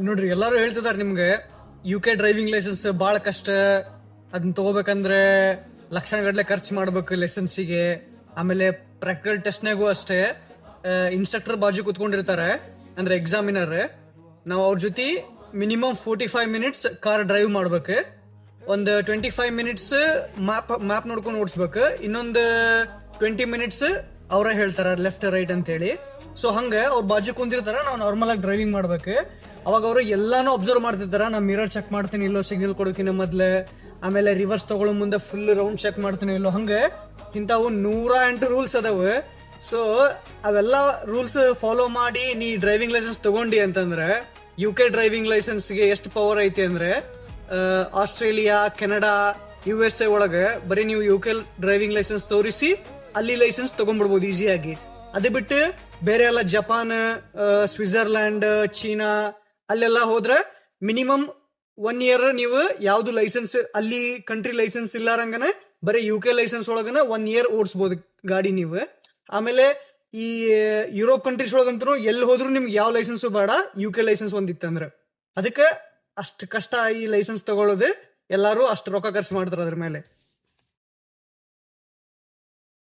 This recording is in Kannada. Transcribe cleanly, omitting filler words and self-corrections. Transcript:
ನೋಡ್ರಿ ಎಲ್ಲರೂ ಹೇಳ್ತಿದಾರೆ ನಿಮ್ಗೆ UK ಡ್ರೈವಿಂಗ್ ಲೈಸೆನ್ಸ್ ಭಾಳ ಕಷ್ಟ. ಅದನ್ನ ತಗೋಬೇಕಂದ್ರೆ ಲಕ್ಷಣಗಟ್ಟಲೆ ಖರ್ಚು ಮಾಡ್ಬೇಕು ಲೈಸೆನ್ಸಿಗೆ. ಆಮೇಲೆ ಪ್ರಾಕ್ಟಿಕಲ್ ಟೆಸ್ಟ್ನಾಗೂ ಅಷ್ಟೇ ಇನ್ಸ್ಟ್ರಕ್ಟರ್ ಬಾಜು ಕುತ್ಕೊಂಡಿರ್ತಾರೆ, ಅಂದ್ರೆ ಎಕ್ಸಾಮಿನರ್. ನಾವು ಅವ್ರ ಜೊತೆ ಮಿನಿಮಮ್ 45 ಮಿನಿಟ್ಸ್ ಕಾರ್ ಡ್ರೈವ್ ಮಾಡ್ಬೇಕು. ಒಂದು 25 ಮಿನಿಟ್ಸ್ ಮ್ಯಾಪ್ ನೋಡ್ಕೊಂಡು ಓಡಿಸ್ಬೇಕು. ಇನ್ನೊಂದು 20 ಮಿನಿಟ್ಸ್ ಅವರ ಹೇಳ್ತಾರ ಲೆಫ್ಟ್ ರೈಟ್ ಅಂತೇಳಿ. ಸೊ ಹಂಗ ಅವ್ರ ಬಾಜು ಕುಂದಿರ್ತಾರ, ನಾವು ನಾರ್ಮಲ್ ಆಗಿ ಡ್ರೈವಿಂಗ್ ಮಾಡ್ಬೇಕು. ಅವಾಗ ಅವರು ಎಲ್ಲಾನು ಅಬ್ಸರ್ವ್ ಮಾಡ್ತಿರ್ತಾರ. ನಾ ಮಿರರ್ ಚೆಕ್ ಮಾಡ್ತೀನಿ ಇಲ್ಲೋ ಸಿಗ್ನಲ್ ಕೊಡೋಕಿನ ಮೊದ್ಲೆ, ಆಮೇಲೆ ರಿವರ್ಸ್ ತಗೊಳ್ಳೋ ಮುಂದೆ ಫುಲ್ ರೌಂಡ್ ಚೆಕ್ ಮಾಡ್ತೀನಿ ಇಲ್ಲೋ. ಹಂಗೆ ಇಂಥವು 108 ರೂಲ್ಸ್ ಅದಾವೆ. ಸೊ ಅವೆಲ್ಲ ರೂಲ್ಸ್ ಫಾಲೋ ಮಾಡಿ ನೀ ಡ್ರೈವಿಂಗ್ ಲೈಸೆನ್ಸ್ ತಗೊಂಡಿ ಅಂತಂದ್ರೆ UK ಡ್ರೈವಿಂಗ್ ಲೈಸೆನ್ಸ್ಗೆ ಎಷ್ಟು ಪವರ್ ಐತಿ ಅಂದ್ರೆ ಆಸ್ಟ್ರೇಲಿಯಾ, ಕೆನಡಾ, USA ಒಳಗೆ ಬರೀ ನೀವು UK ಡ್ರೈವಿಂಗ್ ಲೈಸೆನ್ಸ್ ತೋರಿಸಿ ಅಲ್ಲಿ ಲೈಸೆನ್ಸ್ ತಗೊಂಡ್ಬಿಡ್ಬೋದು ಈಸಿಯಾಗಿ. ಅದು ಬಿಟ್ಟು ಬೇರೆ ಎಲ್ಲ ಜಪಾನ್, ಸ್ವಿಟ್ಜರ್ಲ್ಯಾಂಡ್, ಚೀನಾ ಅಲ್ಲೆಲ್ಲ ಹೋದ್ರೆ ಮಿನಿಮಮ್ 1 ಇಯರ್ ನೀವು ಯಾವ್ದು ಲೈಸೆನ್ಸ್ ಅಲ್ಲಿ ಕಂಟ್ರಿ ಲೈಸೆನ್ಸ್ ಇಲ್ಲಾರಂಗನೆ ಬರೀ UK ಲೈಸೆನ್ಸ್ ಒಳಗನ 1 ಇಯರ್ ಓಡಿಸ್ಬೋದು ಗಾಡಿ ನೀವು. ಆಮೇಲೆ ಈ ಯುರೋಪ್ ಕಂಟ್ರೀಸ್ ಒಳಗಂತೂ ಎಲ್ಲಿ ಹೋದ್ರು ನಿಮ್ಗೆ ಯಾವ ಲೈಸೆನ್ಸು ಬೇಡ, UK ಲೈಸೆನ್ಸ್ ಒಂದಿತ್ತಂದ್ರೆ. ಅದಕ್ಕೆ ಅಷ್ಟು ಕಷ್ಟ ಈ ಲೈಸೆನ್ಸ್ ತಗೊಳ್ಳೋದು. ಎಲ್ಲಾರು ಅಷ್ಟು ರೊಕ್ಕ ಖರ್ಚು ಮಾಡ್ತಾರೆ ಅದ್ರ ಮೇಲೆ.